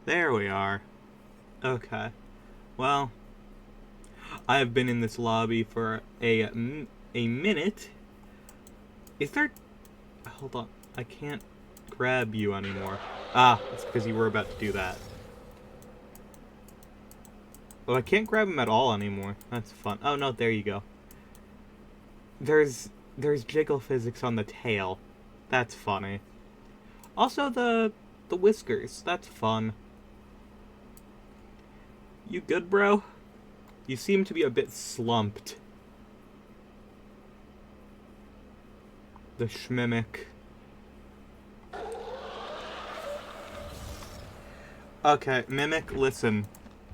There we are. Okay. Well, I have been in this lobby for a minute. Is there... Hold on. I can't grab you anymore. Ah, it's because you were about to do that. Oh, I can't grab him at all anymore. That's fun. Oh, no, there you go. There's... There's jiggle physics on the tail. That's funny. Also, the whiskers. That's fun. You good, bro? You seem to be a bit slumped. The schmimic. Okay, Mimic, listen.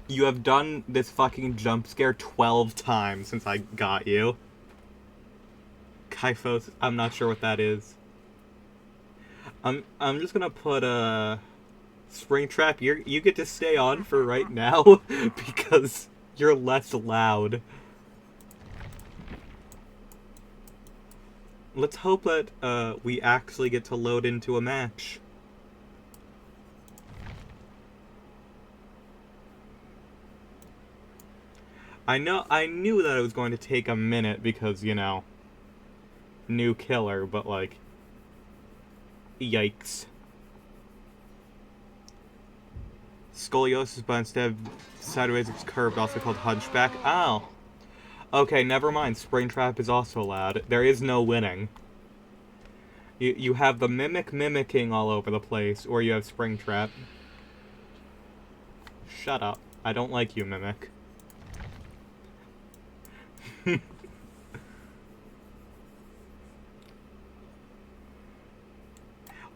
You have done this fucking jump scare 12 times since I got you. Kyphos, I'm not sure what that is. I'm just gonna put a Springtrap. You get to stay on for right now because you're less loud. Let's hope that we actually get to load into a match. I knew that it was going to take a minute because, you know, new killer, but like, yikes. Scoliosis, but instead of sideways it's curved, also called hunchback. Oh. Okay, never mind. Springtrap is also allowed. There is no winning. You have the Mimic mimicking all over the place, or you have Springtrap. Shut up. I don't like you, Mimic.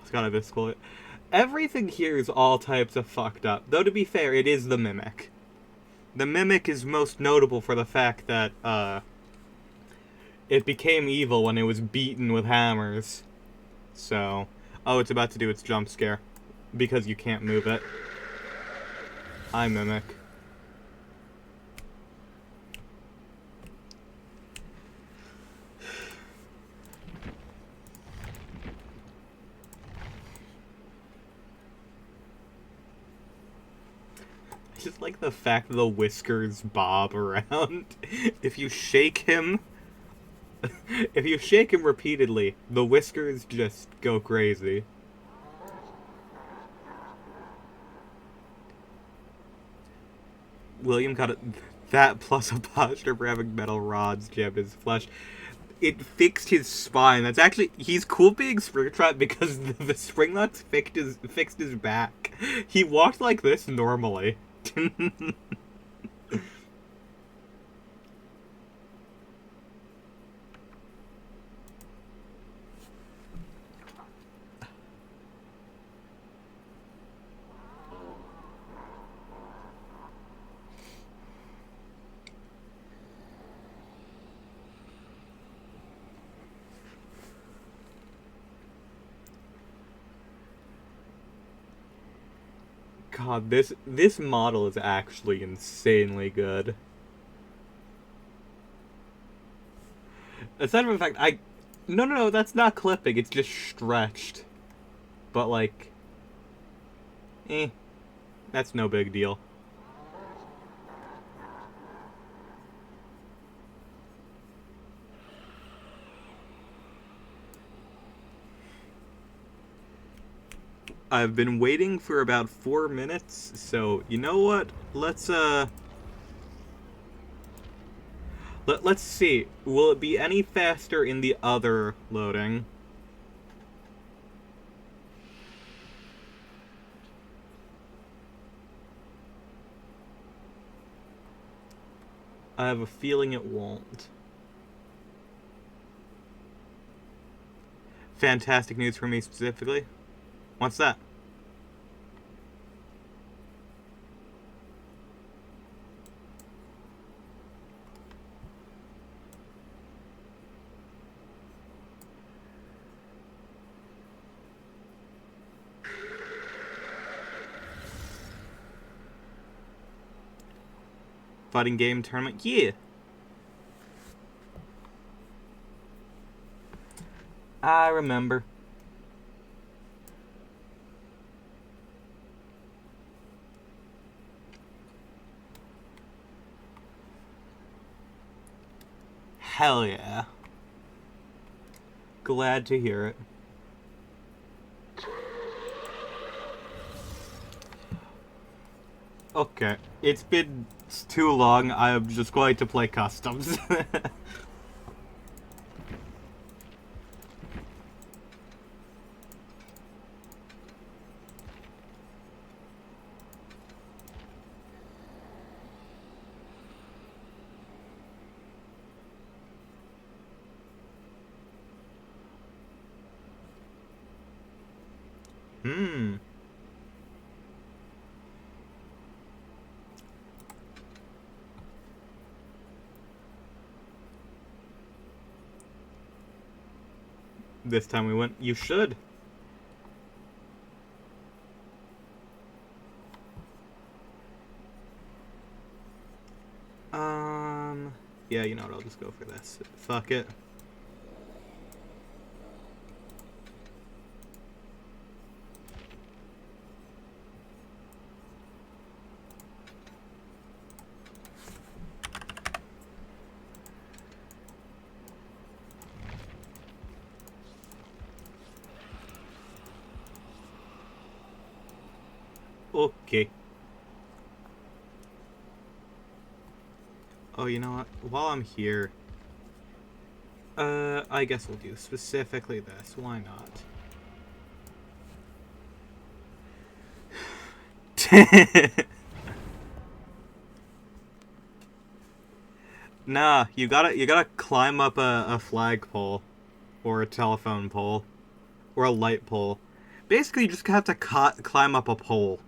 It's gotta be school. Everything here is all types of fucked up. Though to be fair, it is the Mimic. The Mimic is most notable for the fact that, it became evil when it was beaten with hammers. So, oh, it's about to do its jump scare. Because you can't move it. I Mimic. Just like the fact that the whiskers bob around. If you shake him, if you shake him repeatedly, the whiskers just go crazy. William got that plus a posture for having metal rods jammed in his flesh. It fixed his spine. That's actually, he's cool being Springtrap because the spring nuts fixed his back. He walked like this normally. God, this model is actually insanely good. Aside from the fact, no, that's not clipping. It's just stretched. But like, eh, that's no big deal. I've been waiting for about 4 minutes, so you know what? Let's see. Will it be any faster in the other loading? I have a feeling it won't. Fantastic news for me specifically. What's that? Fighting game tournament? Yeah. I remember. Hell yeah. Glad to hear it. Okay, it's been too long. I am just going to play customs. This time we went. You should. Yeah, you know what? I'll just go for this. Fuck it. Okay. Oh, you know what? While I'm here, I guess we'll do specifically this. Why not? Nah, you gotta climb up a flagpole, or a telephone pole, or a light pole. Basically, you just have to climb up a pole.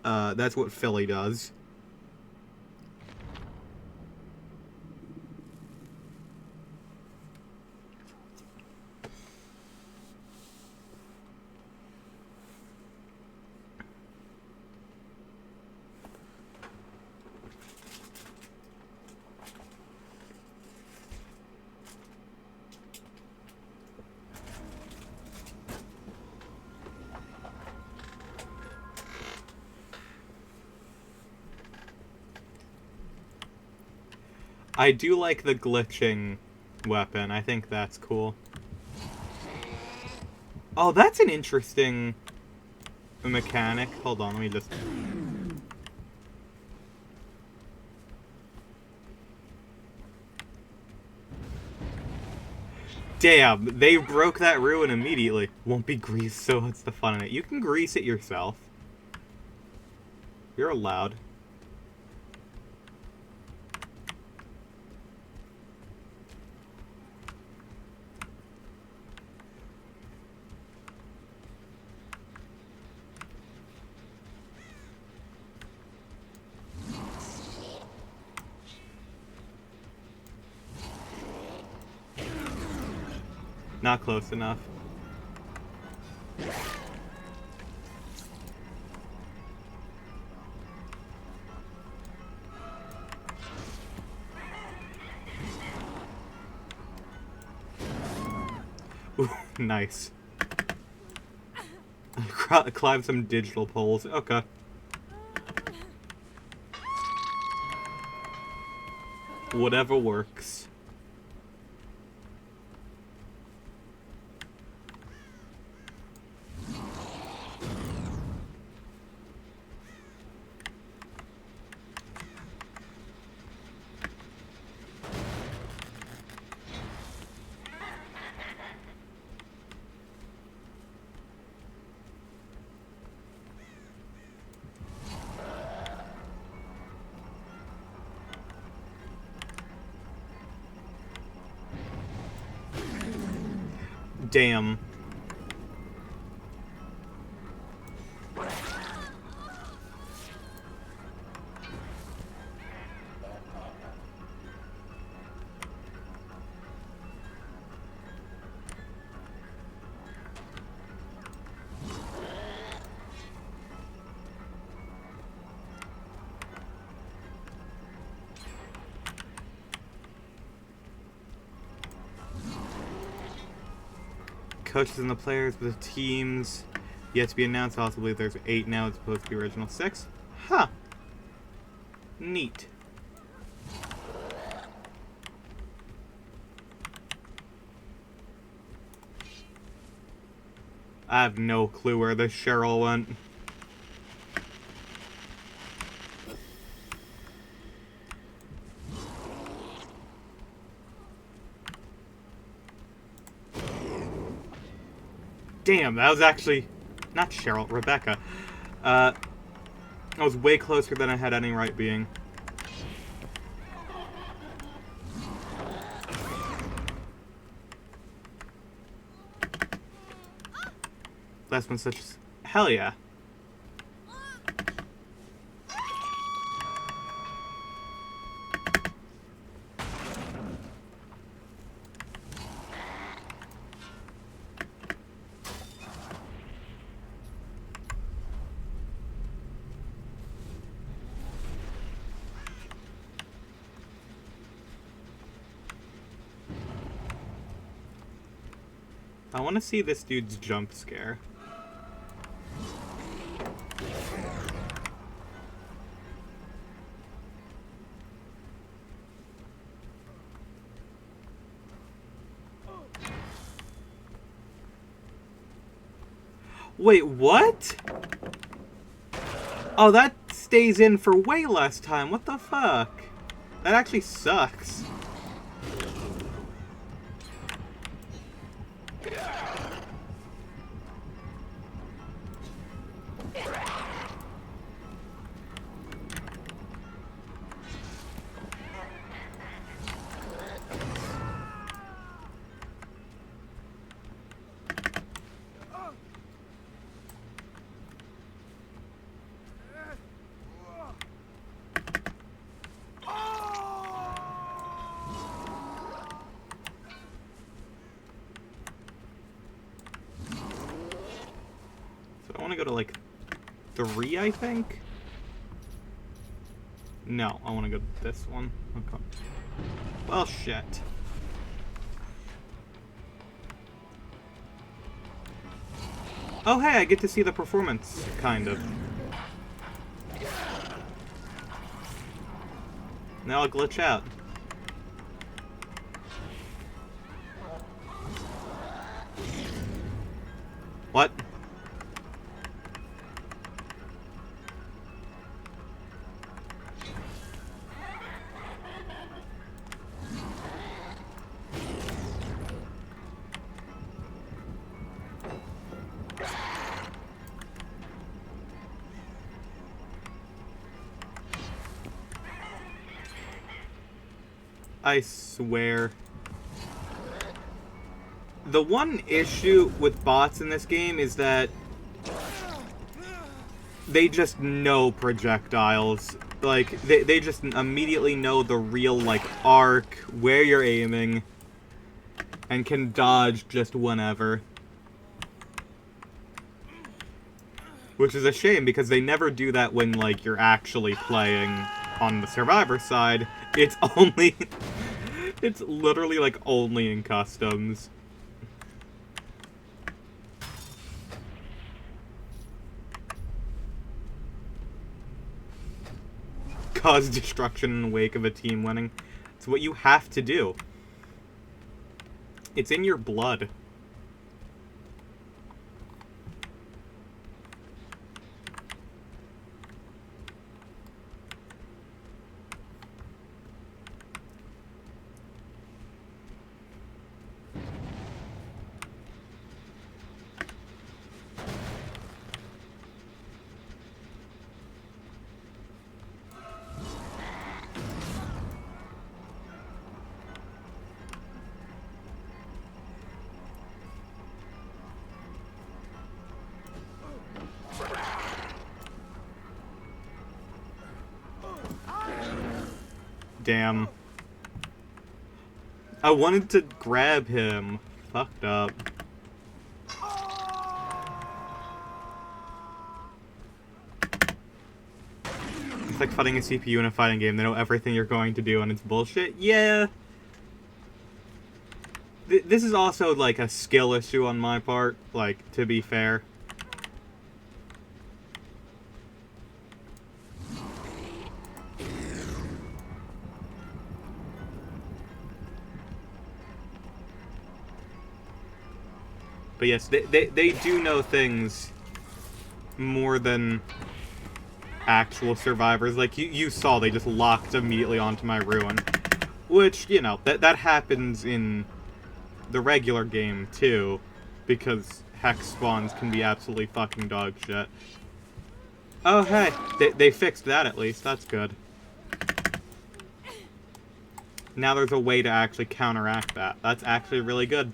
That's what Philly does. I do like the glitching weapon. I think that's cool. Oh, that's an interesting mechanic. Hold on, let me just... Damn, they broke that ruin immediately. Won't be greased, so what's the fun in it? You can grease it yourself. You're allowed. Not close enough. Ooh, nice. Climb some digital poles. Okay. Whatever works. Damn. Coaches and the players, but the teams yet to be announced. Also believe there's 8 now as opposed to the original 6. Huh. Neat. I have no clue where this Cheryl went. Damn, that was actually... Not Cheryl, Rebecca. That was way closer than I had any right being. Last one such as... Hell yeah. I want to see this dude's jump scare. Wait, what? Oh, that stays in for way less time. What the fuck? That actually sucks. I want to go to, like, 3, I think? No, I want to go to this one. Okay. Well, shit. Oh, hey, I get to see the performance, kind of. Now I'll glitch out. What? I swear. The one issue with bots in this game is that they just know projectiles. Like, they just immediately know the real, like, arc, where you're aiming, and can dodge just whenever. Which is a shame, because they never do that when, like, you're actually playing on the Survivor side. It's only... it's literally, like, only in customs. Cause destruction in the wake of a team winning. It's what you have to do. It's in your blood. Damn. I wanted to grab him. Fucked up. It's like fighting a CPU in a fighting game. They know everything you're going to do and it's bullshit. Yeah. This is also like a skill issue on my part, like, to be fair. But yes, they do know things more than actual survivors. Like, you saw, they just locked immediately onto my ruin. Which, you know, that happens in the regular game, too. Because hex spawns can be absolutely fucking dog shit. Oh, hey. They fixed that, at least. That's good. Now there's a way to actually counteract that. That's actually really good.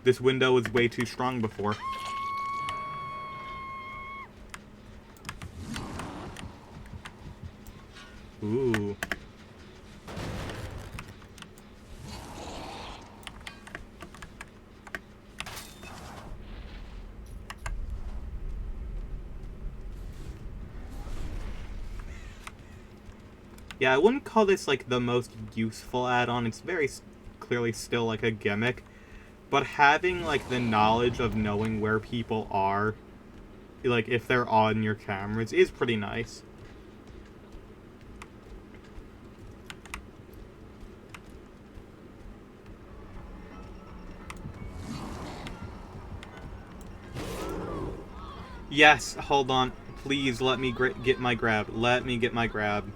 This window was way too strong before. Ooh. Yeah, I wouldn't call this, like, the most useful add-on. It's very clearly still, like, a gimmick. But having, like, the knowledge of knowing where people are, like, if they're on your cameras, is pretty nice. Yes, hold on. Please let me get my grab. Let me get my grab.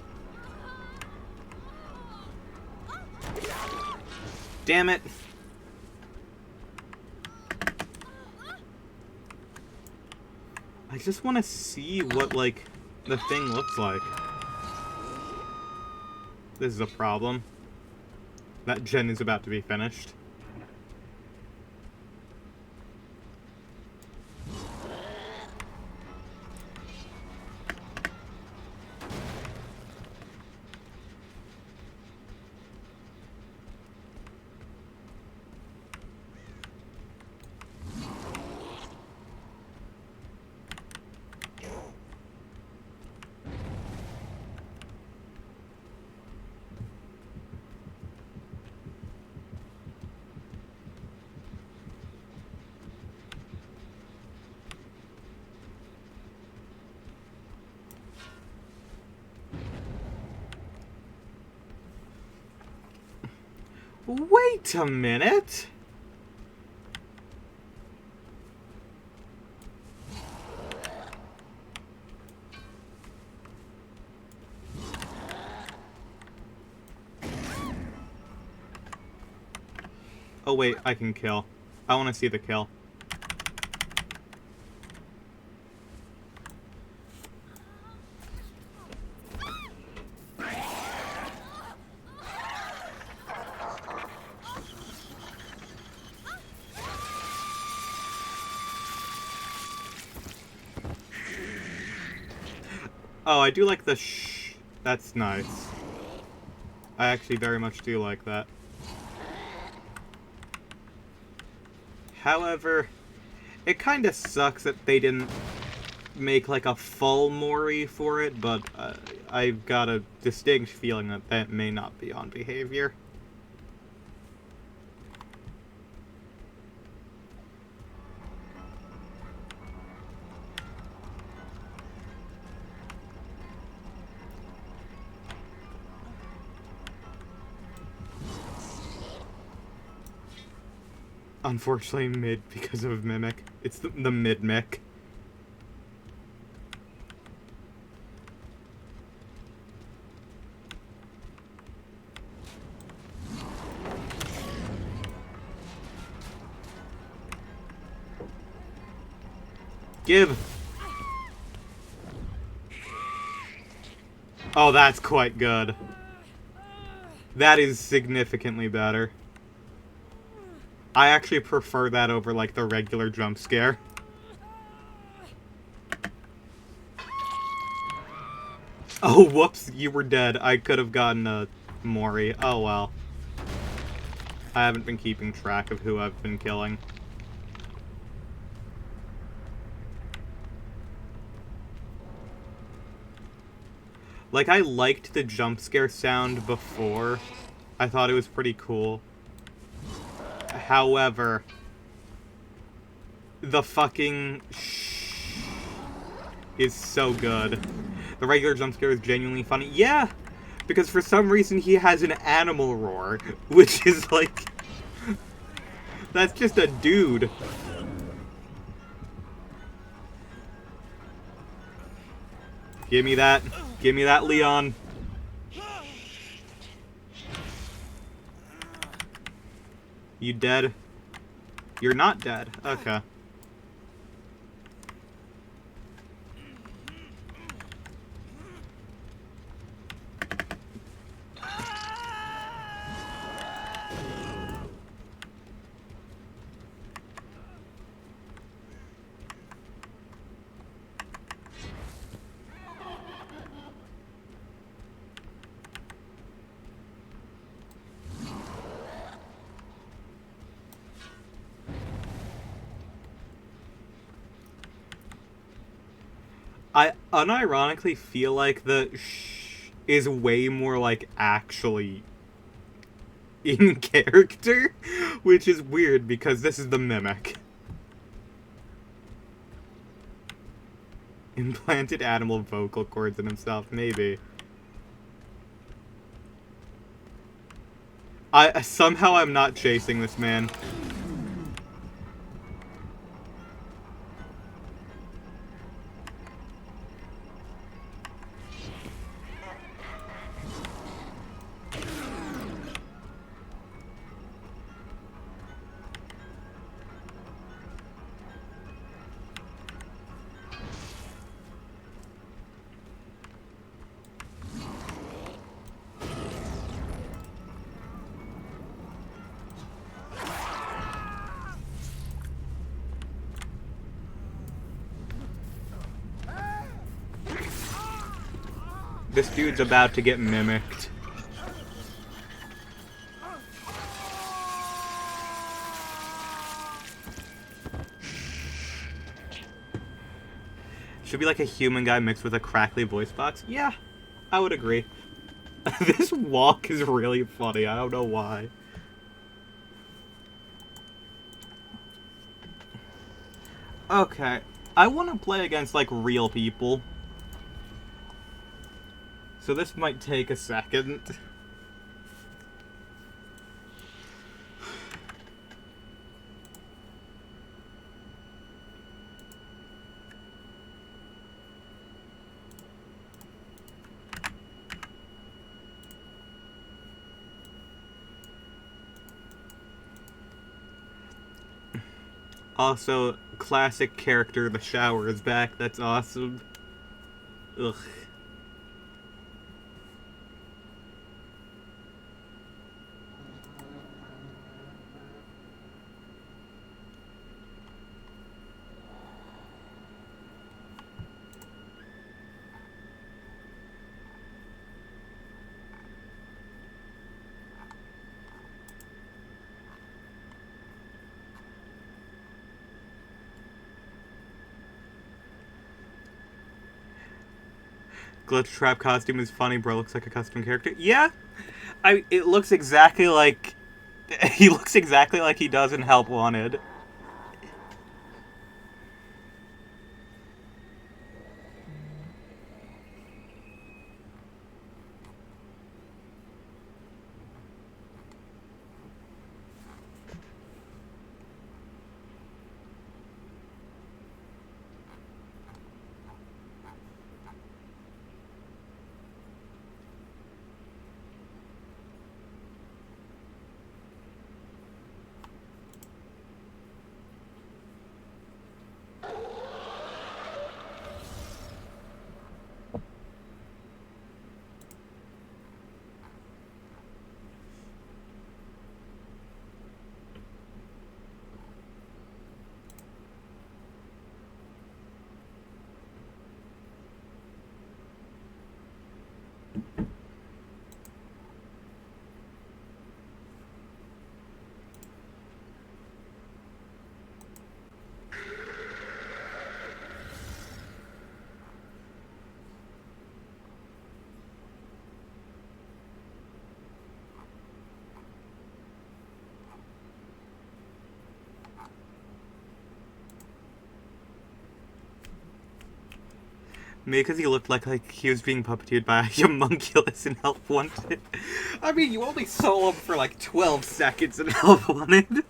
Damn it. I just want to see what, like, the thing looks like. This is a problem. That gen is about to be finished. Wait a minute! Oh wait, I can kill. I want to see the kill. Oh, I do like the shh. That's nice. I actually very much do like that. However, it kind of sucks that they didn't make, like, a full Mori for it, but I've got a distinct feeling that that may not be on behavior. Unfortunately, mid because of Mimic. It's the mid-mic. Give! Oh, that's quite good. That is significantly better. I actually prefer that over, like, the regular jump scare. Oh, whoops, you were dead. I could have gotten a Mori. Oh, well. I haven't been keeping track of who I've been killing. Like, I liked the jump scare sound before. I thought it was pretty cool. However, the fucking shh is so good. The regular jump scare is genuinely funny. Yeah, because for some reason he has an animal roar, which is like That's just a dude. Give me that. Give me that, Leon. You dead? You're not dead. Okay. I unironically feel like the shh is way more like actually in character, which is weird because this is the mimic. Implanted animal vocal cords in himself, maybe. Somehow I'm not chasing this man. This dude's about to get mimicked. Should be like a human guy mixed with a crackly voice box? Yeah, I would agree. This walk is really funny. I don't know why. Okay. I want to play against, like, real people. So this might take a second. Also, classic character, the shower is back. That's awesome. Ugh. Glitch Trap costume is funny, bro. Looks like a custom character. Yeah, it looks exactly like he looks exactly like he does in Help Wanted. Maybe because he looked like he was being puppeteered by a homunculus in Help Wanted. I mean, you only saw him for like 12 seconds in Help Wanted.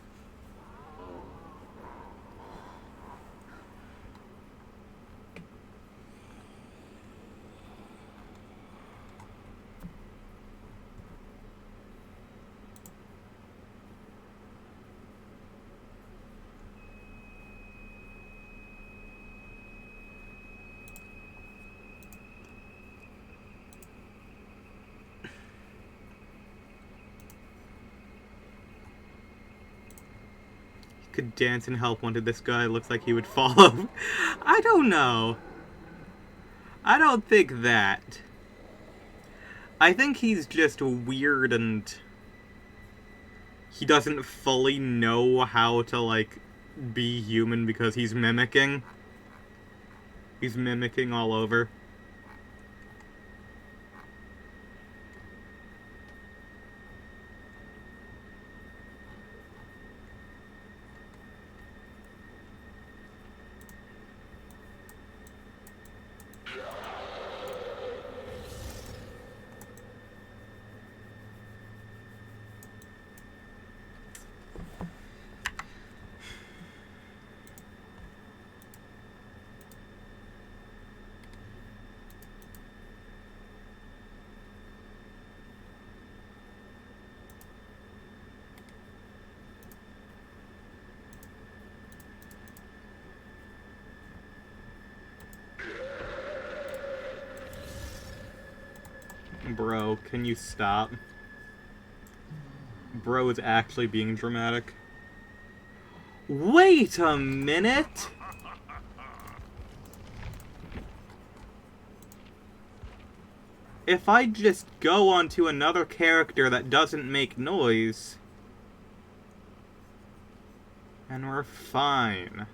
could dance and help wanted this guy. Looks like he would follow. I don't know. I don't think that. I think he's just weird and he doesn't fully know how to, like, be human because he's mimicking. He's mimicking all over. Bro, can you stop? Bro is actually being dramatic. Wait a minute! If I just go onto another character that doesn't make noise, and we're fine.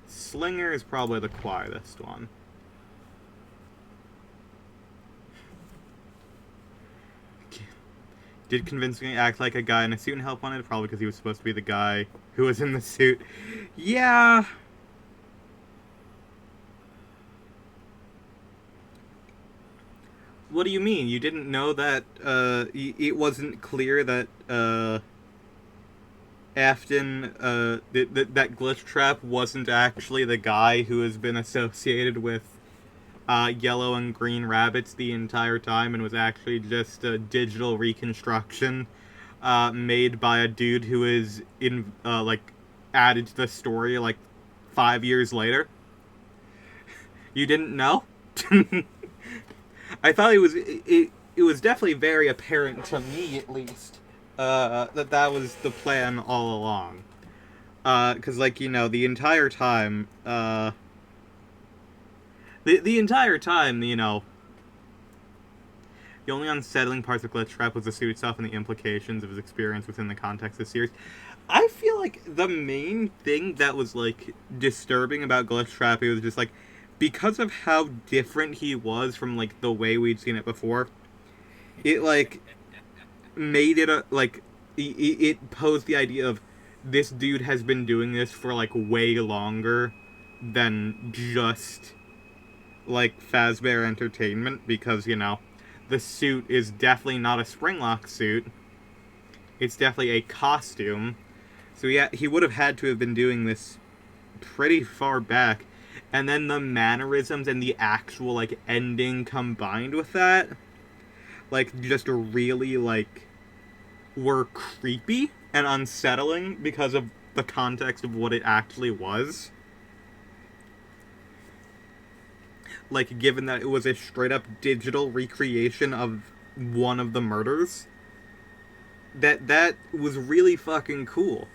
Slinger is probably the quietest one. Did convincingly act like a guy in a suit and help wanted, probably because he was supposed to be the guy who was in the suit. Yeah. What do you mean? You didn't know that, it wasn't clear that, Afton, that Glitch Trap wasn't actually the guy who has been associated with, yellow and green rabbits the entire time and was actually just a digital reconstruction, made by a dude who is in, like, added to the story, like, 5 years later? You didn't know? I thought it was definitely very apparent to me, at least, that was the plan all along. Because, like, you know, the entire time, the entire time, you know, the only unsettling parts of Glitch Trap was the suit itself and the implications of his experience within the context of the series. I feel like the main thing that was, like, disturbing about Glitch Trap, it was just, like, because of how different he was from, like, the way we'd seen it before, it, like, made it, like, it posed the idea of this dude has been doing this for, like, way longer than just, like, Fazbear Entertainment, because, you know, the suit is definitely not a Springlock suit. It's definitely a costume. So, yeah, he would have had to have been doing this pretty far back. And then the mannerisms and the actual, like, ending combined with that, like, just really, like, were creepy and unsettling because of the context of what it actually was. Like, given that it was a straight-up digital recreation of one of the murders. That was really fucking cool.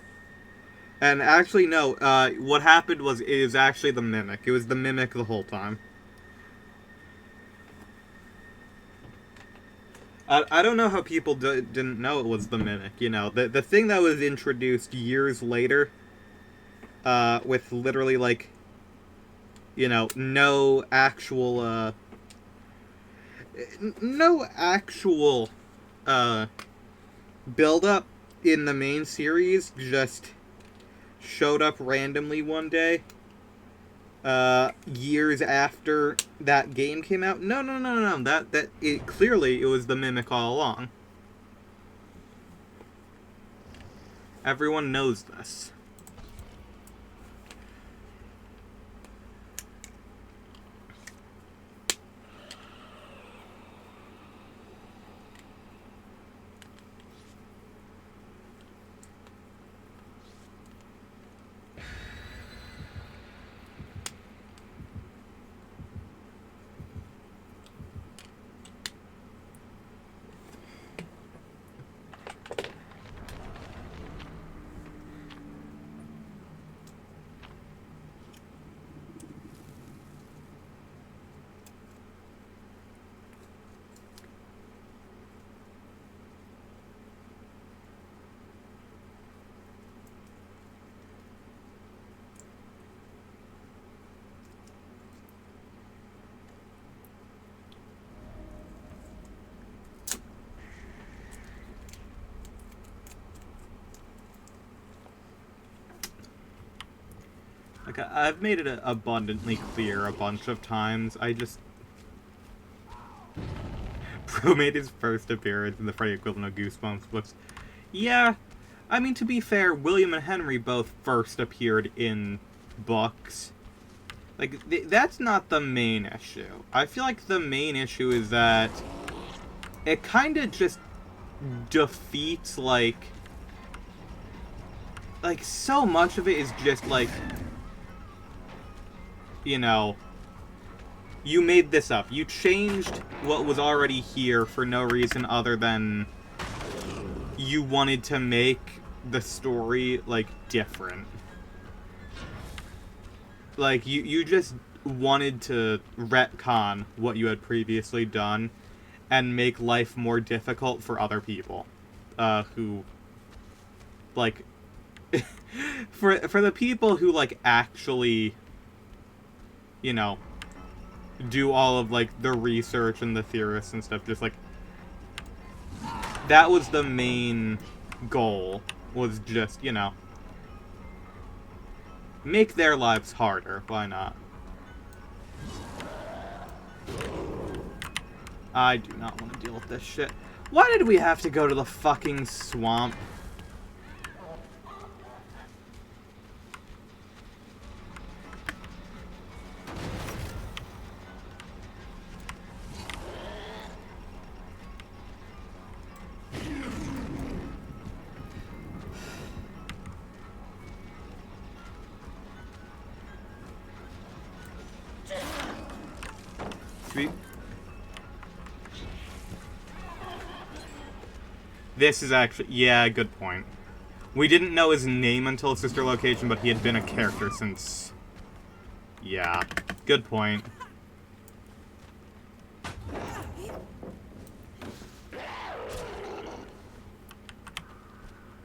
And actually, no, what happened was, it was actually the Mimic. It was the Mimic the whole time. I don't know how people didn't know it was the Mimic, you know. The thing that was introduced years later, with literally, like, you know, no actual, build-up in the main series, just showed up randomly one day, years after that game came out. No, clearly it was the Mimic all along. Everyone knows this. Like, I've made it abundantly clear a bunch of times. Bro made his first appearance in the Freddy equivalent of Goosebumps books. Yeah, I mean, to be fair, William and Henry both first appeared in books. Like, that's not the main issue. I feel like the main issue is that it kind of just defeats, like, so much of it is just, like, you know, you made this up. You changed what was already here for no reason other than you wanted to make the story, like, different. Like, you just wanted to retcon what you had previously done and make life more difficult for other people. Who, like, for the people who, like, actually, you know, do all of, like, the research and the theorists and stuff, just, like, that was the main goal, was just, you know, make their lives harder. Why not? I do not want to deal with this shit. Why did we have to go to the fucking swamp? Sweet. This is actually... Yeah, good point. We didn't know his name until sister location, but he had been a character since... Yeah, good point.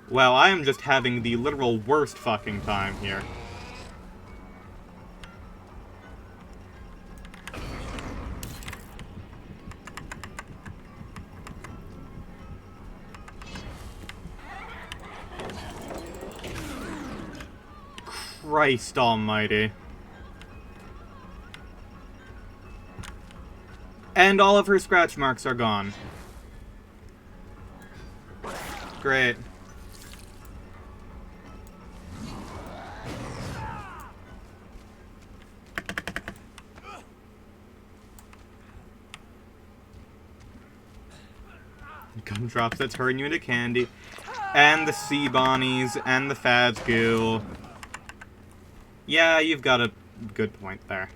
Wow, I am just having the literal worst fucking time here. Christ almighty. And all of her scratch marks are gone. Great. Gumdrops that turn you into candy. And the sea bonnies, and the Fad's goo. Yeah, you've got a good point there.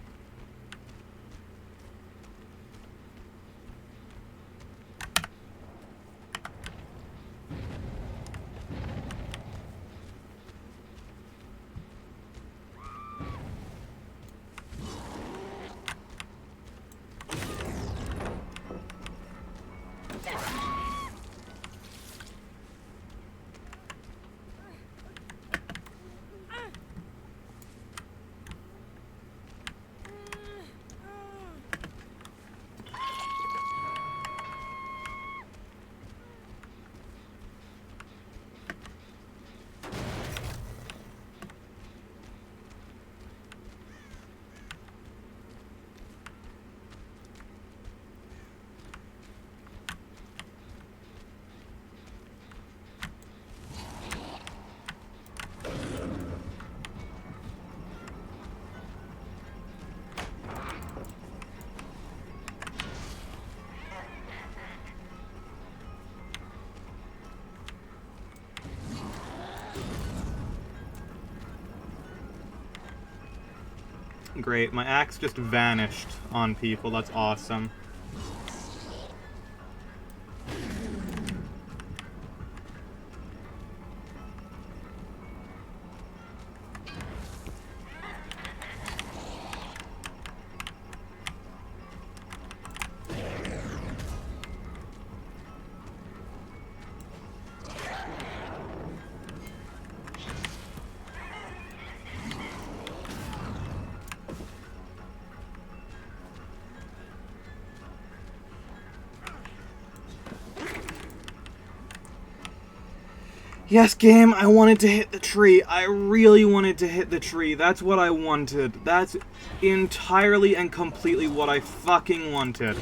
Great, my axe just vanished on people, that's awesome. Yes, game, I wanted to hit the tree. I really wanted to hit the tree. That's what I wanted. That's entirely and completely what I fucking wanted.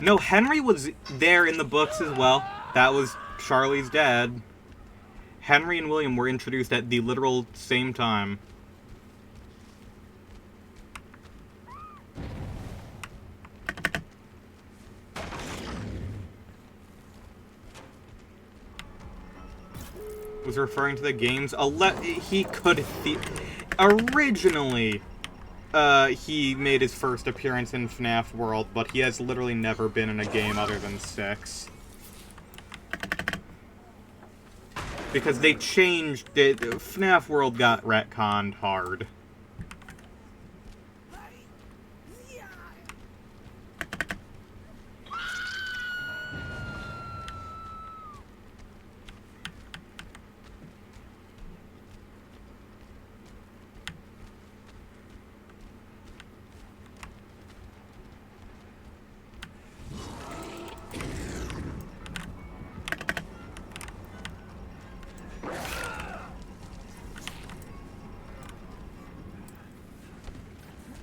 No, Henry was there in the books as well. That was Charlie's dad. Henry and William were introduced at the literal same time. Was referring to the games. He could... Originally, he made his first appearance in FNAF World, but he has literally never been in a game other than 6. Because they changed it. FNAF World got retconned hard.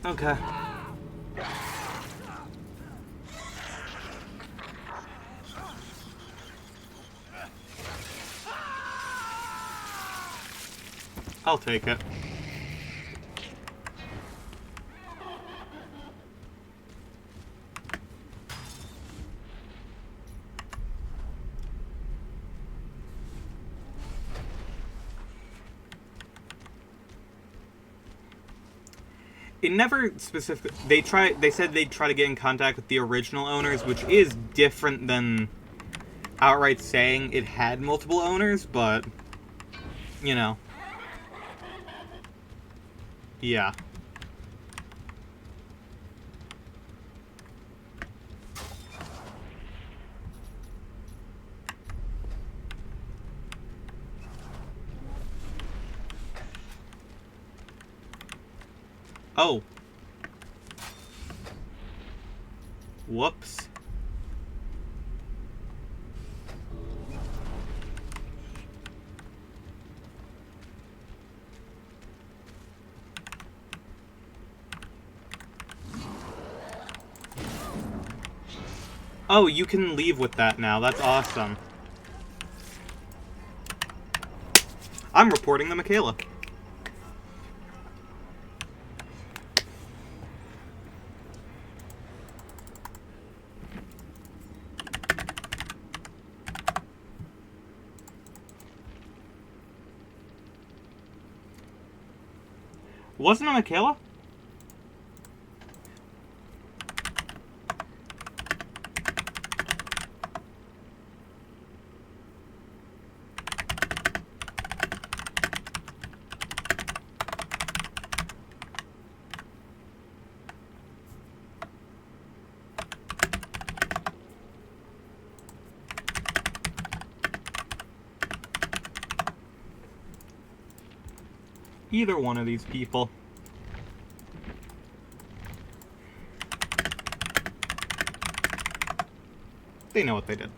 Okay. I'll take it. It never specific. They said they'd try to get in contact with the original owners, which is different than outright saying it had multiple owners, but you know. Yeah. Oh. Whoops. Oh, you can leave with that now. That's awesome. I'm reporting to Michaela. Wasn't it Michaela? Either one of these people. They know what they did.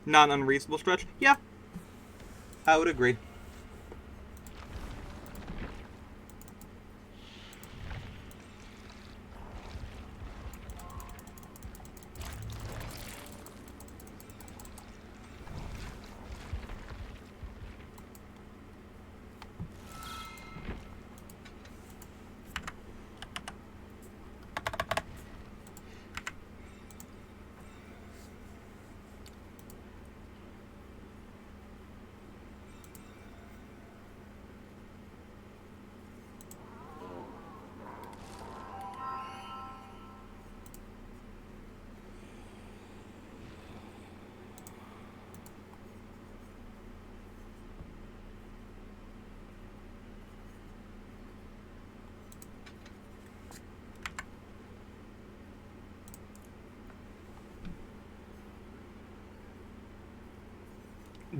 Not an unreasonable stretch? Yeah. I would agree.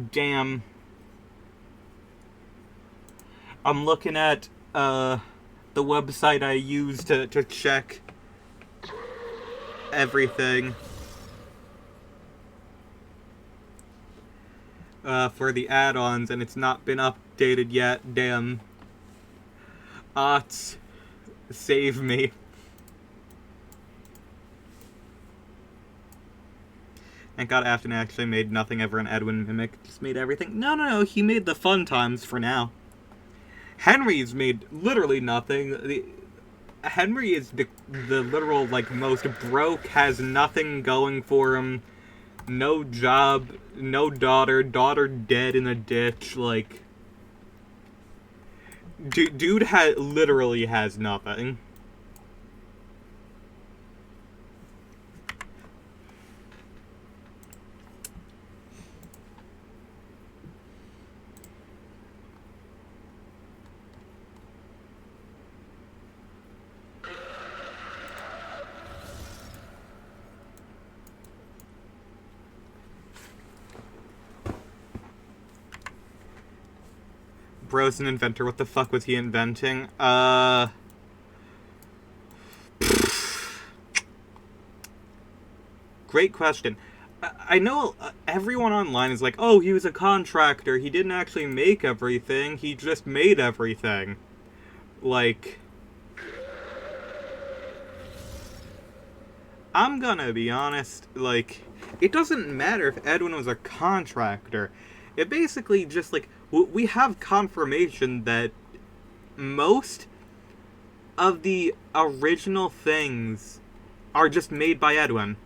Damn. I'm looking at the website I use to check everything for the add-ons, and it's not been updated yet. Damn. Ots, save me. Thank God Afton actually made Nothing Ever an Edwin mimic. Just made everything. No. He made the fun times for now. Henry's made literally nothing. Henry is the literal, like, most broke, has nothing going for him. No job, no daughter dead in a ditch, like... Dude literally has nothing. Bro's an inventor. What the fuck was he inventing? Great question. I know everyone online is like, oh, he was a contractor. He didn't actually make everything. He just made everything. Like... I'm gonna be honest, like... It doesn't matter if Edwin was a contractor. It basically just, like... We have confirmation that most of the original things are just made by Edwin.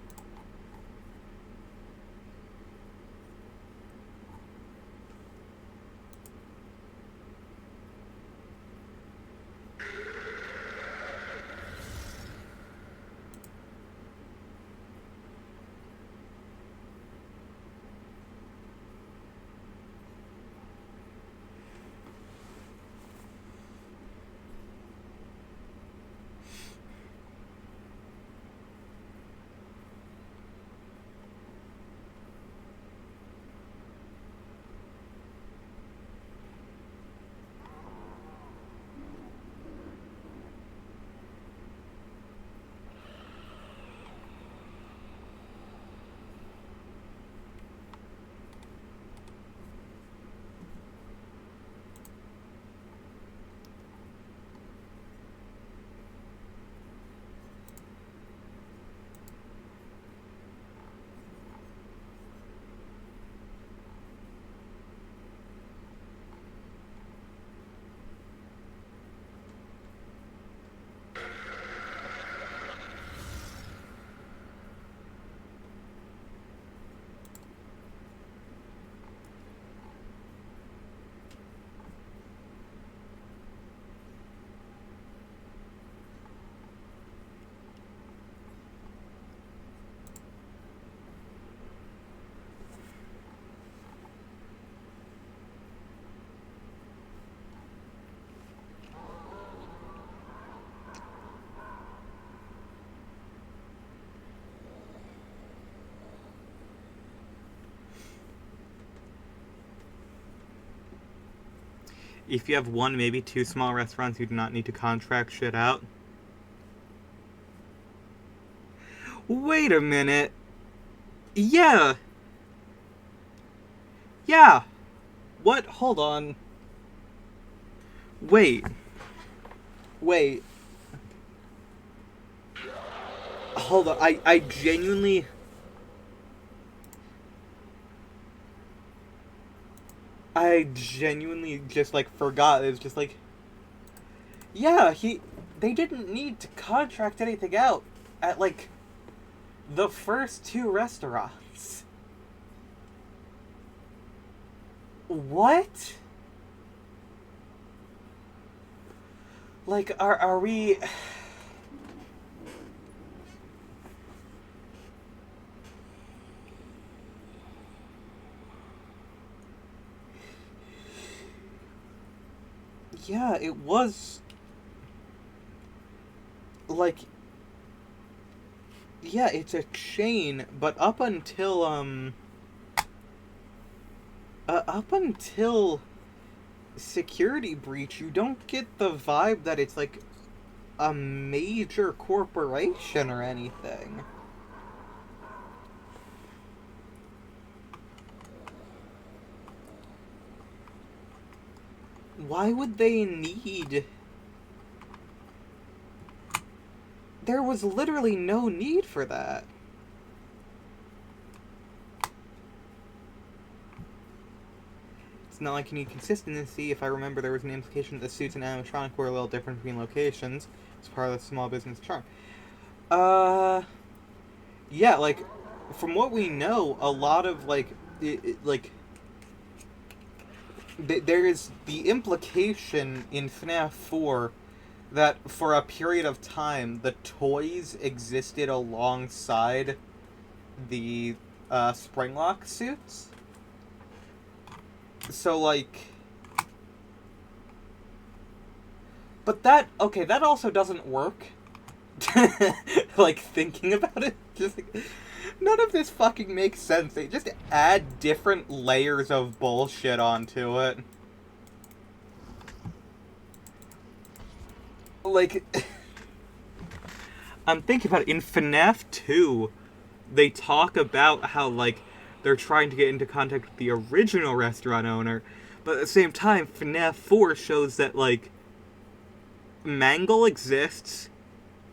If you have one, maybe two small restaurants, you do not need to contract shit out. Wait a minute. Yeah. Yeah. What? Hold on. Wait. Hold on. I genuinely... just, like, forgot. It was just, like... Yeah, they didn't need to contract anything out at, like, the first two restaurants. What? Like, are we... Yeah, it was... Like... Yeah, it's a chain, but up until, up until Security Breach, you don't get the vibe that it's like a major corporation or anything. Why would they need... There was literally no need for that. It's not like you need consistency. If I remember, there was an implication that the suits and animatronic were a little different between locations. It's part of the small business charm. Yeah, like, from what we know, a lot of, like, there is the implication in FNAF 4 that for a period of time, the toys existed alongside the Springlock suits. So, like... But that... Okay, that also doesn't work. Like, thinking about it, just like... None of this fucking makes sense. They just add different layers of bullshit onto it. Like... I'm thinking about it. In FNAF 2, they talk about how, like, they're trying to get into contact with the original restaurant owner, but at the same time, FNAF 4 shows that, like, Mangle exists,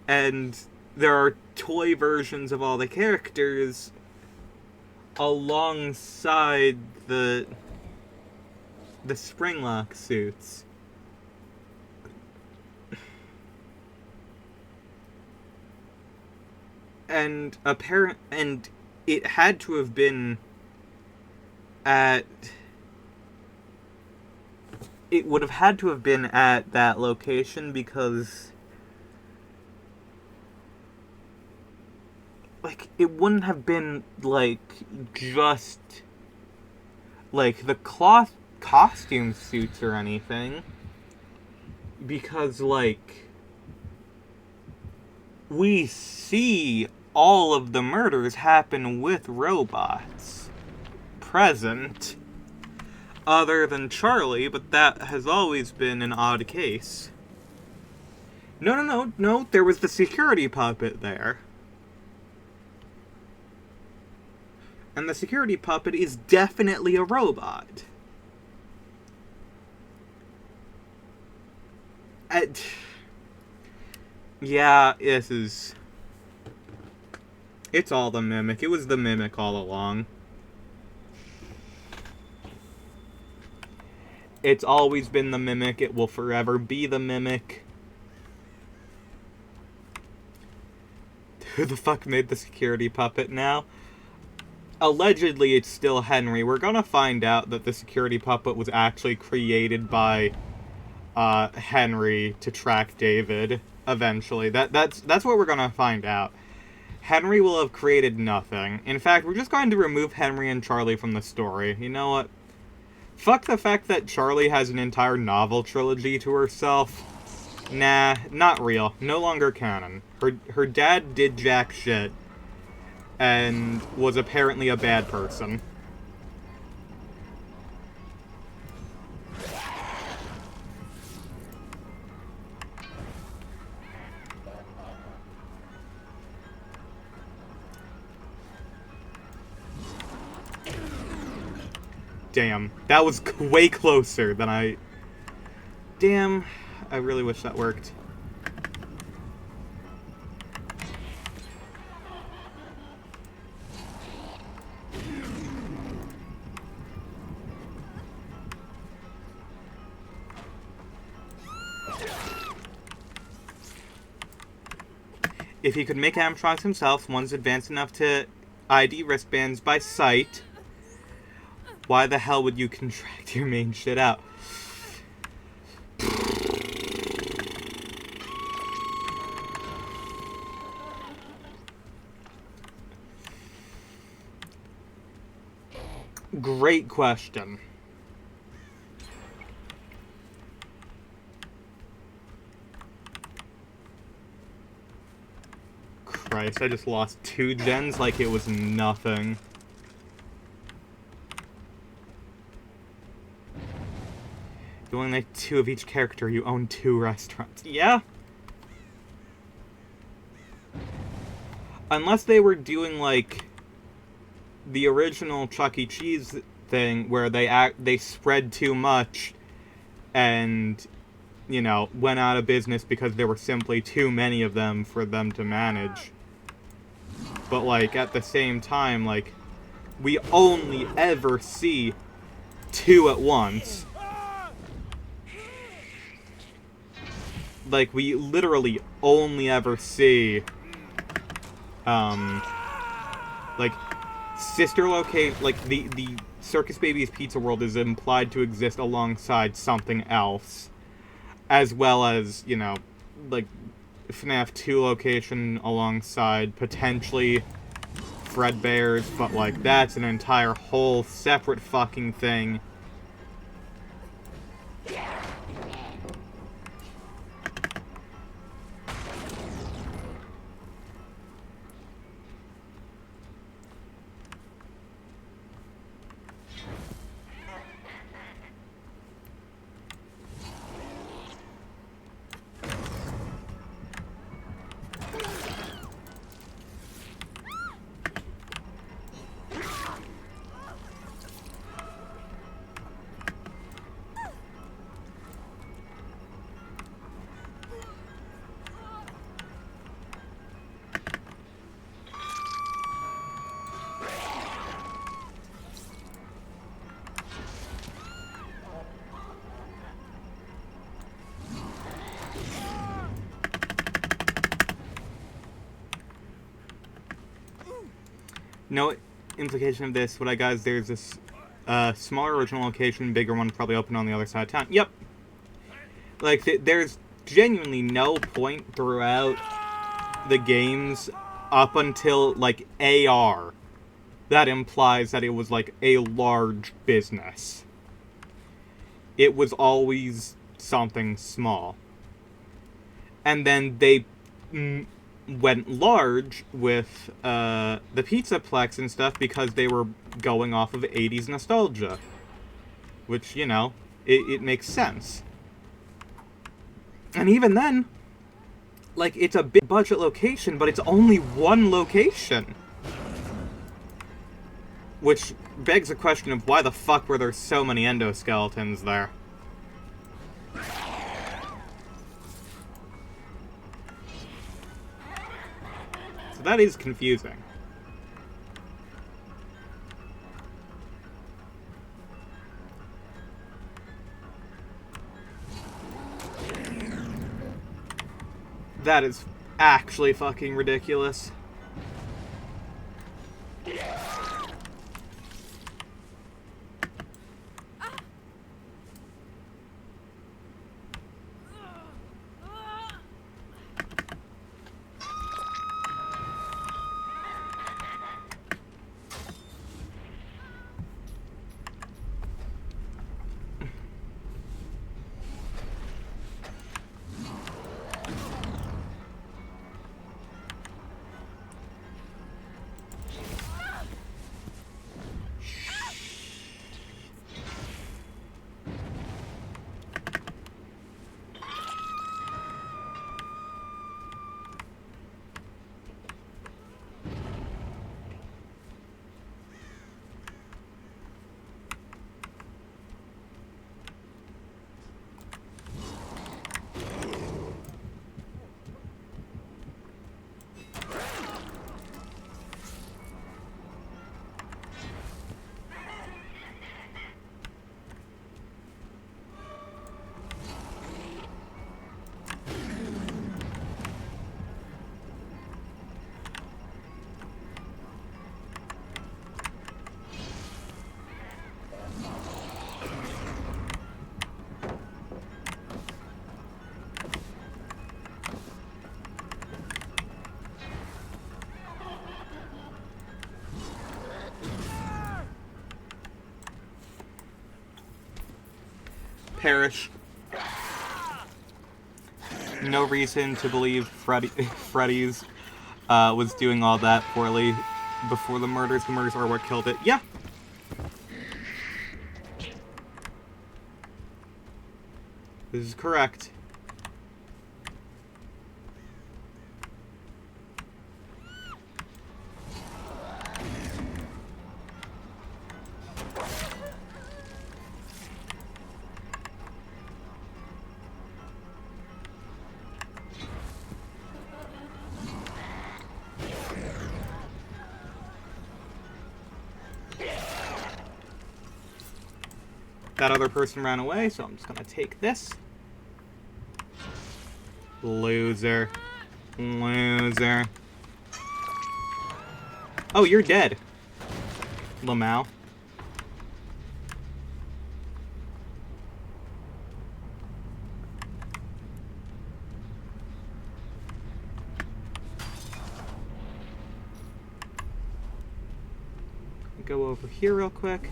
and there are toy versions of all the characters alongside the Springlock suits. And it had to have been at... It would have had to have been at that location because... Like, it wouldn't have been, like, just... Like, the cloth costume suits or anything. Because, like... We see all of the murders happen with robots present, other than Charlie, but that has always been an odd case. No, there was the security puppet there. And the security puppet is definitely a robot. Yeah, this is... It's all the Mimic. It was the Mimic all along. It's always been the Mimic. It will forever be the Mimic. Who the fuck made the security puppet now? Allegedly, it's still Henry. We're gonna find out that the security puppet was actually created by Henry to track David eventually. That's what we're gonna find out. Henry will have created nothing. In fact, we're just going to remove Henry and Charlie from the story. You know what? Fuck the fact that Charlie has an entire novel trilogy to herself. Nah, not real. No longer canon. Her dad did jack shit and was apparently a bad person. Damn, that was way closer than I... Damn, I really wish that worked. If he could make animatronics himself, one's advanced enough to ID wristbands by sight, why the hell would you contract your main shit out? Great question. Christ, I just lost 2 gens like it was nothing. You only make 2 of each character. You own 2 restaurants. Yeah? Unless they were doing, like, the original Chuck E. Cheese thing where they spread too much and, you know, went out of business because there were simply too many of them for them to manage. But, like, at the same time, like, we only ever see 2 at once. Like, we literally only ever see, like, sister locate, like, the Circus Baby's Pizza World is implied to exist alongside something else. As well as, you know, like, FNAF 2 location alongside potentially Fredbear's, but, like, that's an entire whole separate fucking thing. No implication of this, what I got is there's this smaller original location, bigger one probably open on the other side of town. Yep. Like, there's genuinely no point throughout the games up until, like, AR that implies that it was, like, a large business. It was always something small. And then they went large with the Pizzaplex and stuff because they were going off of 80s nostalgia. Which, you know, it makes sense. And even then, like, it's a big budget location, but it's only one location. Which begs the question of why the fuck were there so many endoskeletons there? So that is confusing. That is actually fucking ridiculous. Perish. No reason to believe Freddy's was doing all that poorly before the murders. The murders are what killed it. Yeah. This is correct. That other person ran away, so I'm just gonna take this. Loser. Loser. Oh, you're dead, Lamau. Go over here real quick.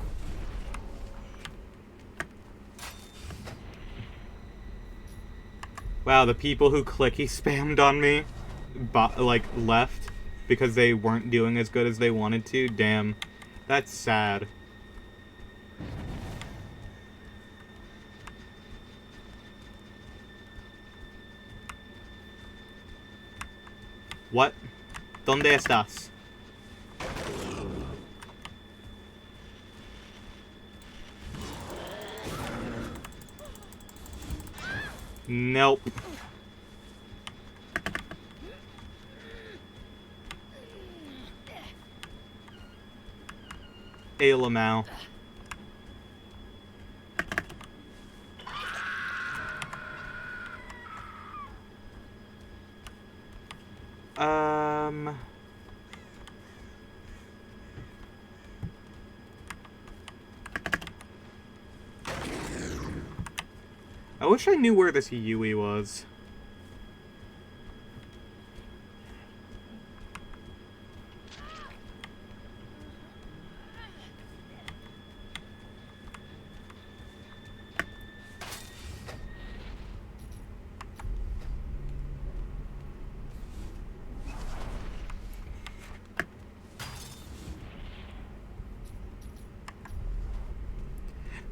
Wow, the people who clicky spammed on me, like, left because they weren't doing as good as they wanted to. Damn, that's sad. What? ¿Dónde estás? Nope. Hey, Lamau. I wish I knew where this Yui was.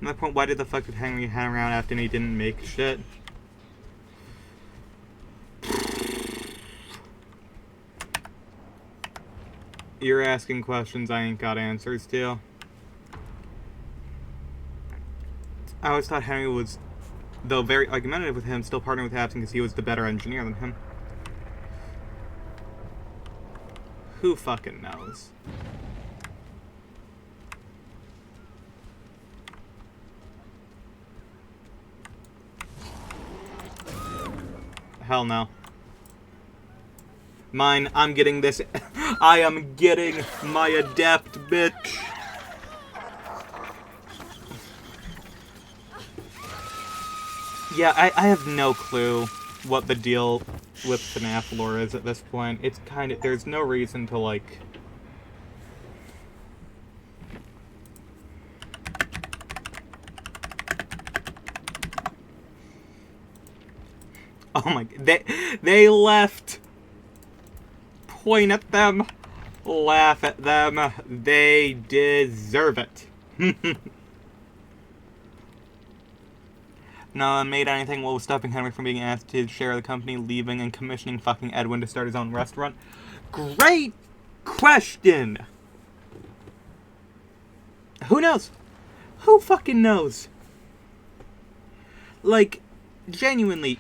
At that point, why did the fuck did Henry hang around after he didn't make shit? You're asking questions I ain't got answers to. I always thought Henry was, though very argumentative with him, still partnering with Absent because he was the better engineer than him. Who fucking knows? Hell no. Mine, I'm getting this. I am getting my adept, bitch. Yeah, I have no clue what the deal with FNAF lore is at this point. It's kind of, there's no reason to, like... Oh my, they left. Point at them. Laugh at them. They deserve it. No one made anything while stopping Henry from being asked to share the company, leaving and commissioning fucking Edwin to start his own restaurant. Great question. Who knows? Who fucking knows? Like, genuinely,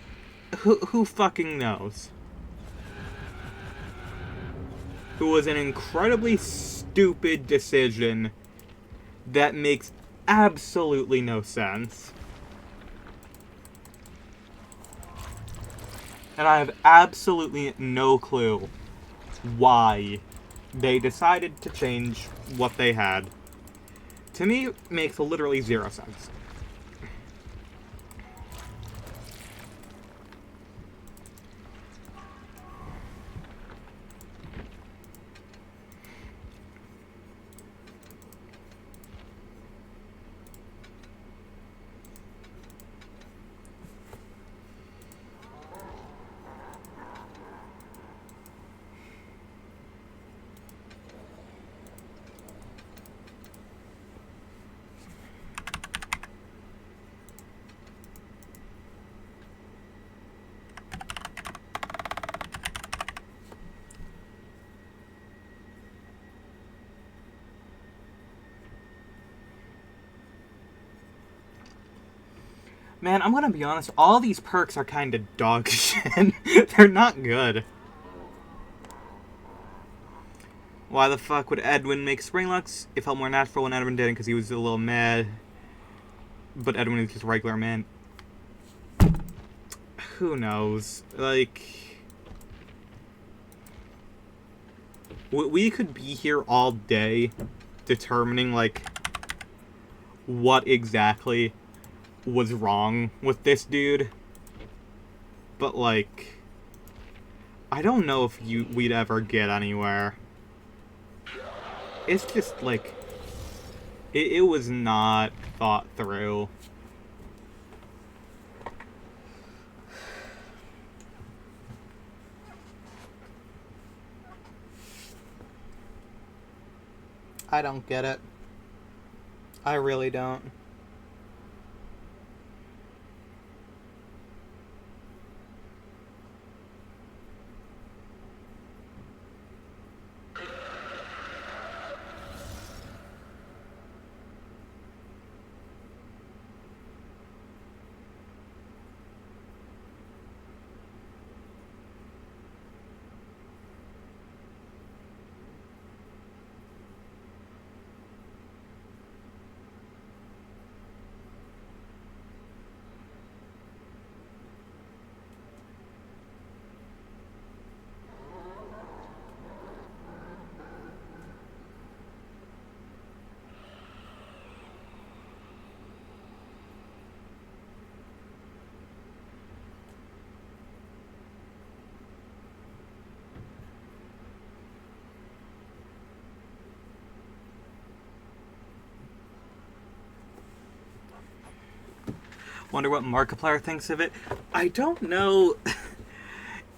who fucking knows? It was an incredibly stupid decision that makes absolutely no sense. And I have absolutely no clue why they decided to change what they had. To me, it makes literally zero sense. Man, I'm gonna be honest, all these perks are kind of dog shit. They're not good. Why the fuck would Edwin make Springlocks? It felt more natural when Edwin did it because he was a little mad. But Edwin is just a regular man. Who knows? Like... we could be here all day determining, like, what exactly was wrong with this dude. But, like, I don't know if we'd ever get anywhere. It's just, like, it was not thought through. I don't get it. I really don't. Wonder what Markiplier thinks of it. I don't know.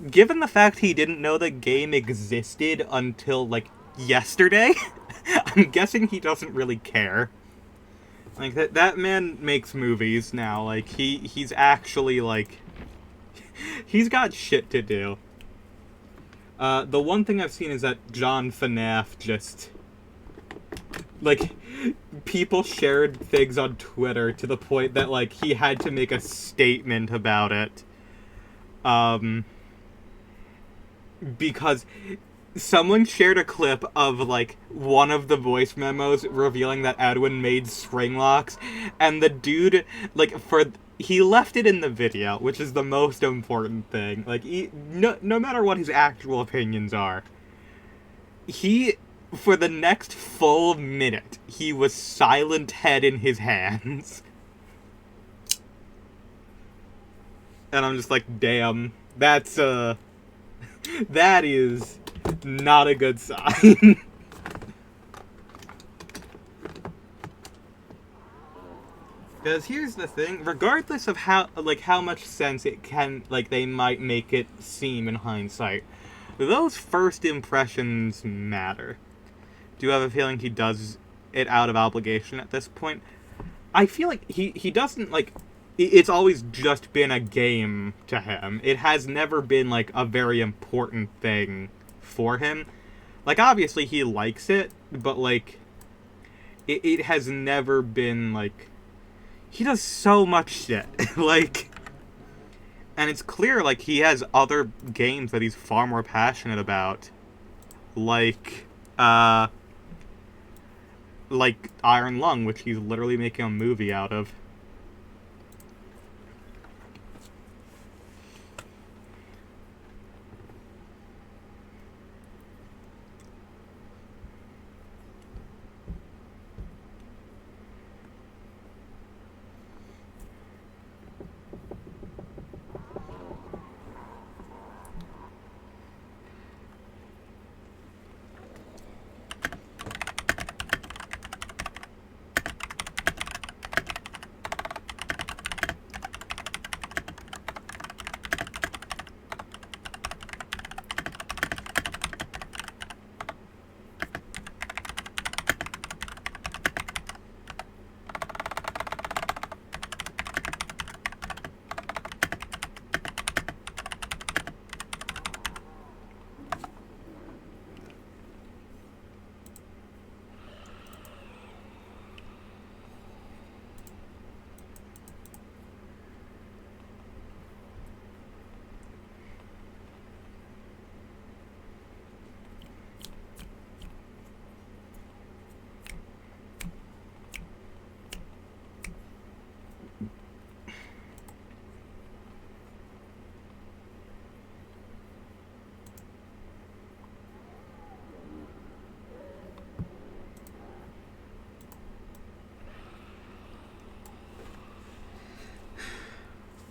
Given the fact he didn't know the game existed until, like, yesterday, I'm guessing he doesn't really care. Like, that man makes movies now. Like, he's actually, like... he's got shit to do. The one thing I've seen is that John FNAF just... like... people shared things on Twitter to the point that, like, he had to make a statement about it. Because someone shared a clip of, like, one of the voice memos revealing that Edwin made Springlocks, and the dude, like, he left it in the video, which is the most important thing. Like, no matter what his actual opinions are, for the next full minute, he was silent head in his hands. And I'm just like, damn, that is not a good sign. Because here's the thing, regardless of how much sense it can, like, they might make it seem in hindsight, those first impressions matter. Do you have a feeling he does it out of obligation at this point? I feel like he doesn't, like... It's always just been a game to him. It has never been, like, a very important thing for him. Like, obviously he likes it, but, like... It has never been, like... He does so much shit. Like... And it's clear, like, he has other games that he's far more passionate about. Like Iron Lung, which he's literally making a movie out of.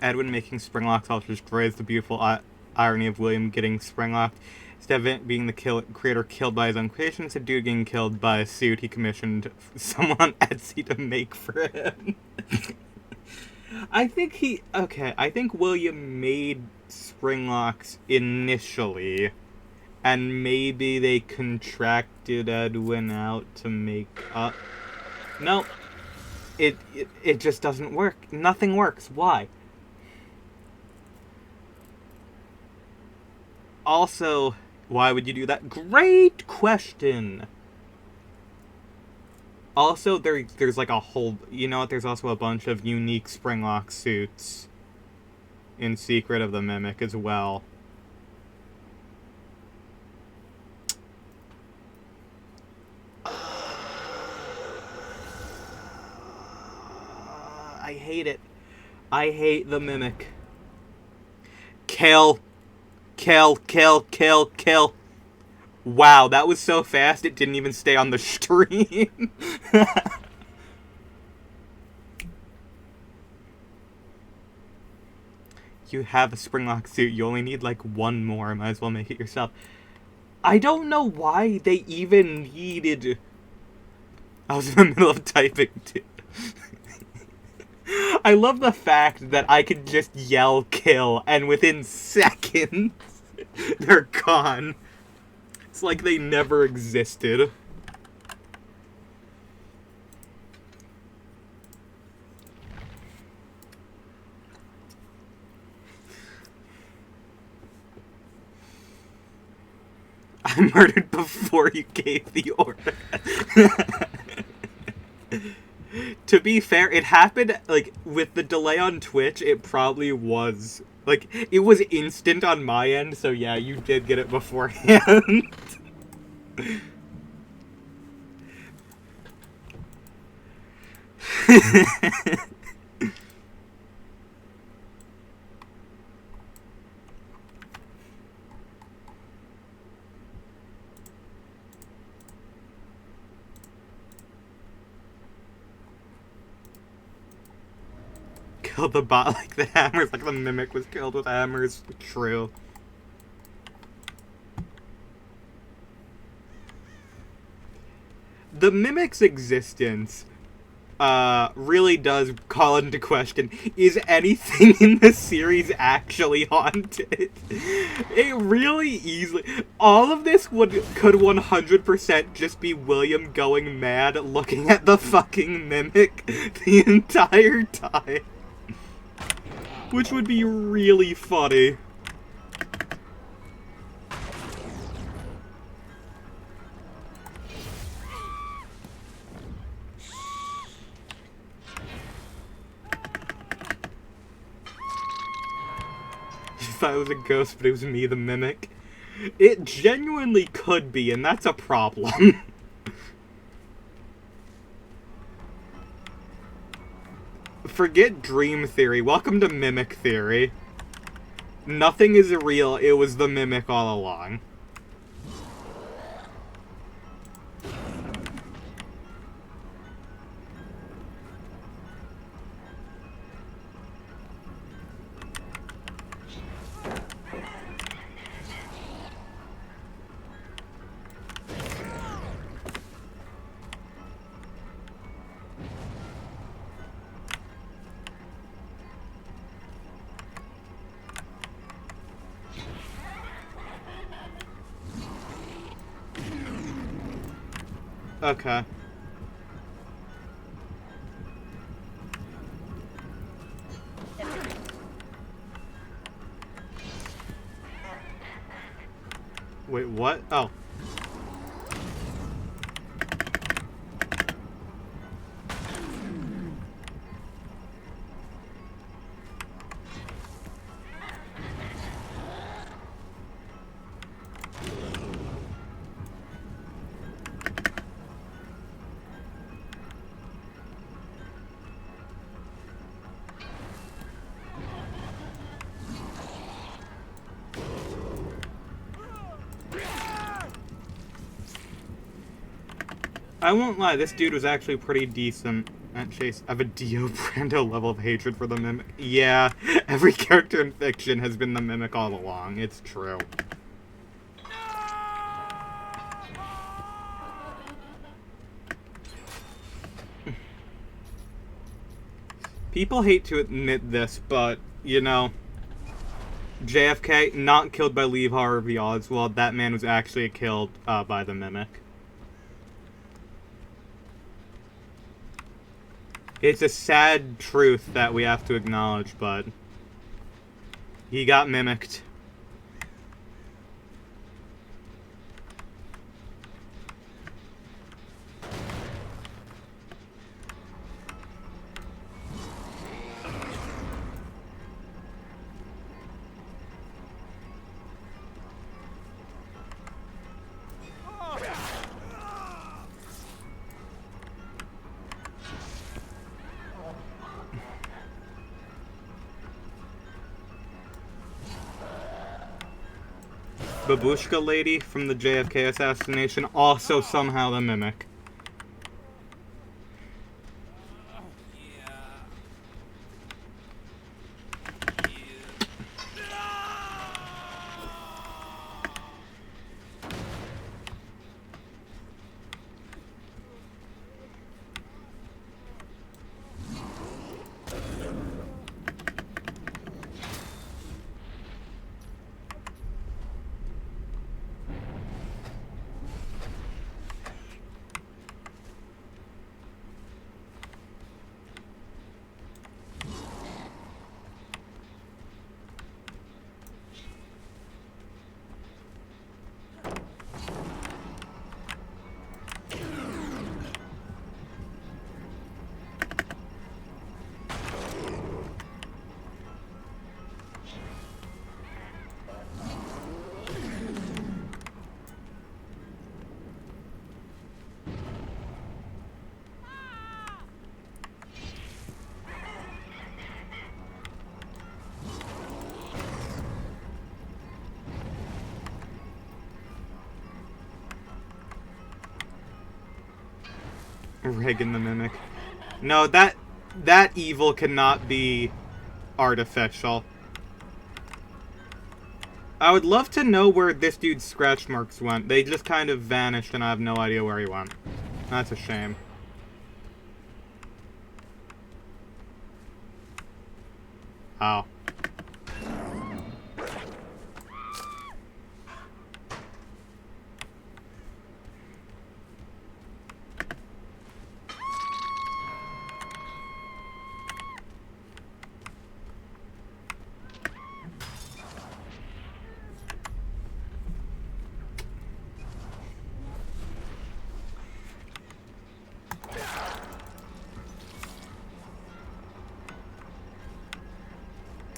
Edwin making Springlocks also destroys the beautiful irony of William getting Springlocked. Instead of it being the creator killed by his own creation, it's a dude getting killed by a suit he commissioned someone on Etsy to make for him. I think William made Springlocks initially, and maybe they contracted Edwin out to make up. No, it just doesn't work. Nothing works. Why? Also, why would you do that? Great question! Also, there's like a whole... You know what? There's also a bunch of unique Springlock suits in Secret of the Mimic as well. I hate it. I hate the Mimic. Kill. Kill, kill, kill, kill. Wow, that was so fast it didn't even stay on the stream. You have a Springlock suit. You only need like one more. Might as well make it yourself. I don't know why they even needed... I was in the middle of typing too. I love the fact that I could just yell kill and within seconds they're gone. It's like they never existed. I murdered before you gave the order. To be fair, it happened, like, with the delay on Twitch, it probably was, like, it was instant on my end, so yeah, you did get it beforehand. Kill the bot like the hammers, like the Mimic was killed with hammers. True. The Mimic's existence really does call into question, is anything in the series actually haunted? It really easily... All of this could 100% just be William going mad looking at the fucking Mimic the entire time. Which would be really funny. You thought it was a ghost, but it was me, the Mimic. It genuinely could be, and that's a problem. Forget dream theory. Welcome to Mimic theory. Nothing is real. It was the Mimic all along. Okay. Wait, what? Oh. I won't lie, this dude was actually pretty decent. Aunt Chase, I have a Dio Brando level of hatred for the Mimic. Yeah, every character in fiction has been the Mimic all along. It's true. People hate to admit this, but, you know, JFK, not killed by Lee Harvey Oswald. That man was actually killed by the Mimic. It's a sad truth that we have to acknowledge, but he got mimicked. Babushka lady from the JFK assassination, also somehow the Mimic. Reagan the Mimic. No, that evil cannot be artificial. I would love to know where this dude's scratch marks went. They just kind of vanished and I have no idea where he went. That's a shame. Oh.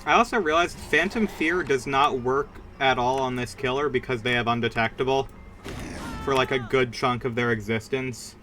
I also realized Phantom Fear does not work at all on this killer because they have Undetectable for like a good chunk of their existence.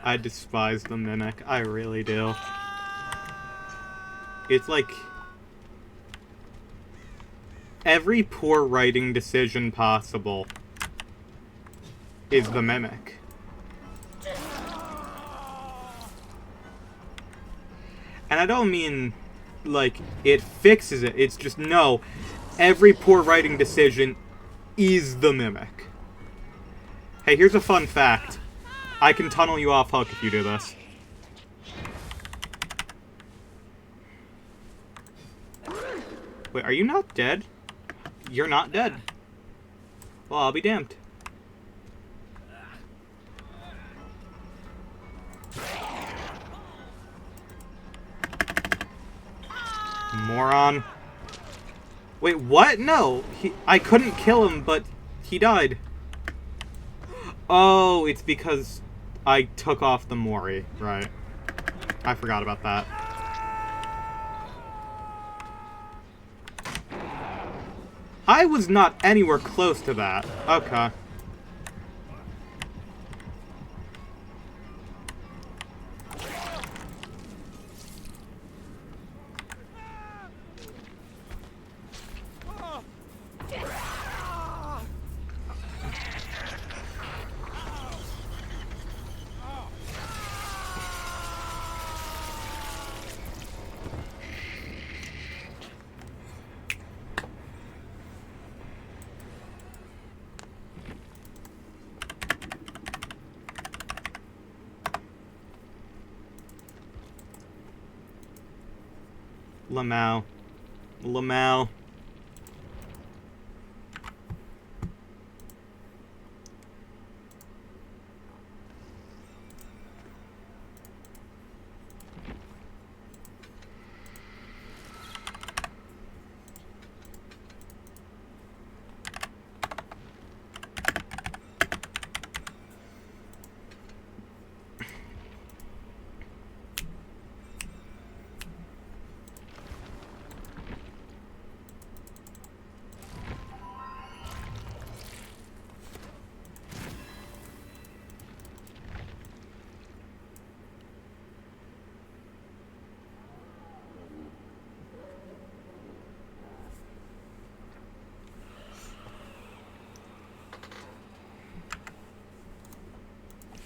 I despise the Mimic. I really do. It's like every poor writing decision possible is the mimic. And I don't mean, like, it fixes it. It's just, no, every poor writing decision is the mimic. Hey, here's a fun fact. I can tunnel you off hook if you do this. Wait, are you not dead? You're not dead. Well, I'll be damned. Moron. Wait, what? No, I couldn't kill him, but he died. Oh, it's because I took off the Mori, right. I forgot about that. I was not anywhere close to that. Okay. Lamau. Lamau.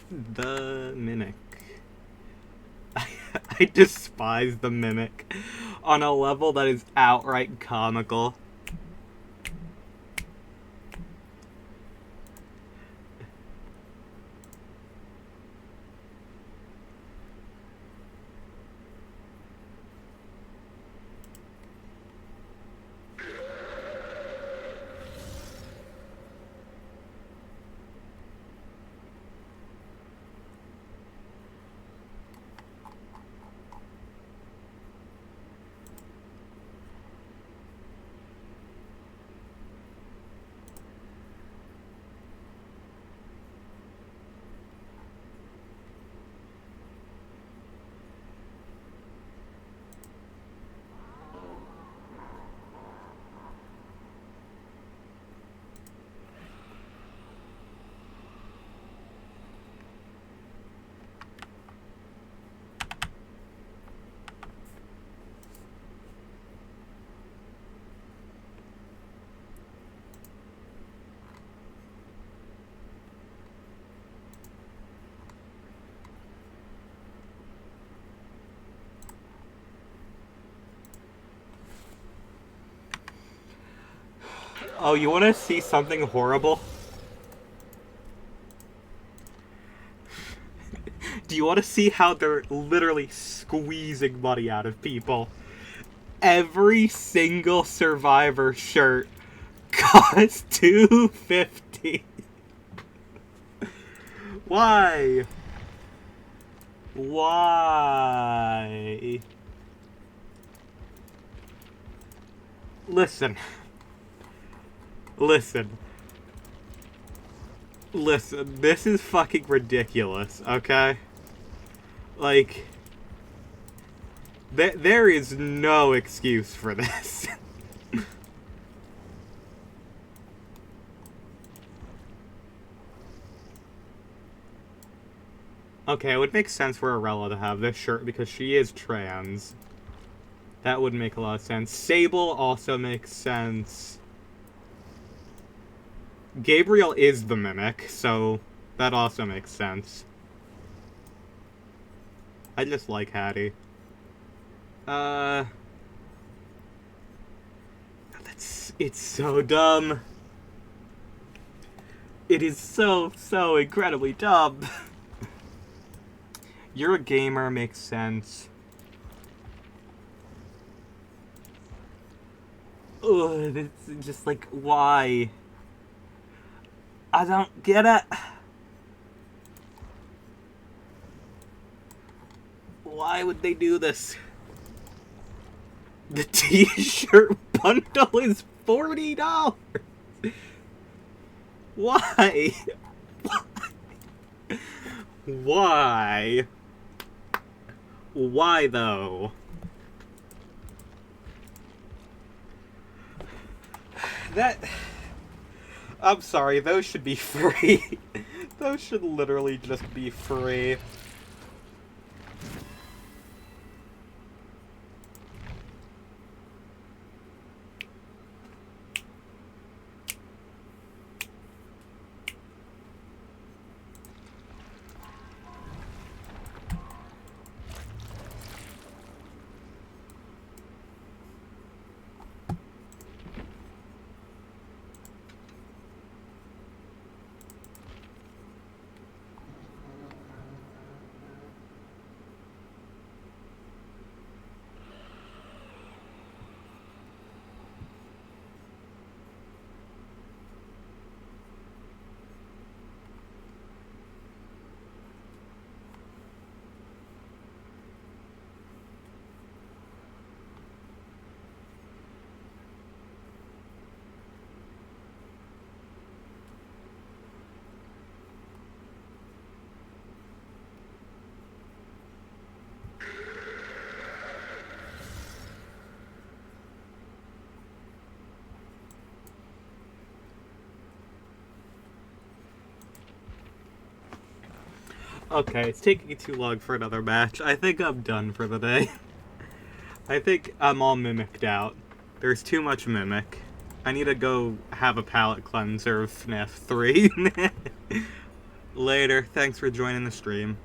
The Mimic. I despise the Mimic on a level that is outright comical. Oh, you want to see something horrible? Do you want to see how they're literally squeezing money out of people? Every single Survivor shirt costs $250. Why? Why? Listen. Listen. Listen, this is fucking ridiculous, okay? Like, there is no excuse for this. Okay, it would make sense for Arella to have this shirt because she is trans. That would make a lot of sense. Sable also makes sense. Gabriel is the Mimic, so that also makes sense. I just like Hattie. It's so dumb. It is so incredibly dumb. You're a gamer makes sense. Ugh, it's just like, why? I don't get it. Why would they do this? The t-shirt bundle is $40. Why? Why? Why though? I'm sorry, those should be free. Those should literally just be free. Okay, it's taking too long for another match. I think I'm done for the day. I think I'm all mimicked out. There's too much mimic. I need to go have a palate cleanser of FNAF 3. Later. Thanks for joining the stream.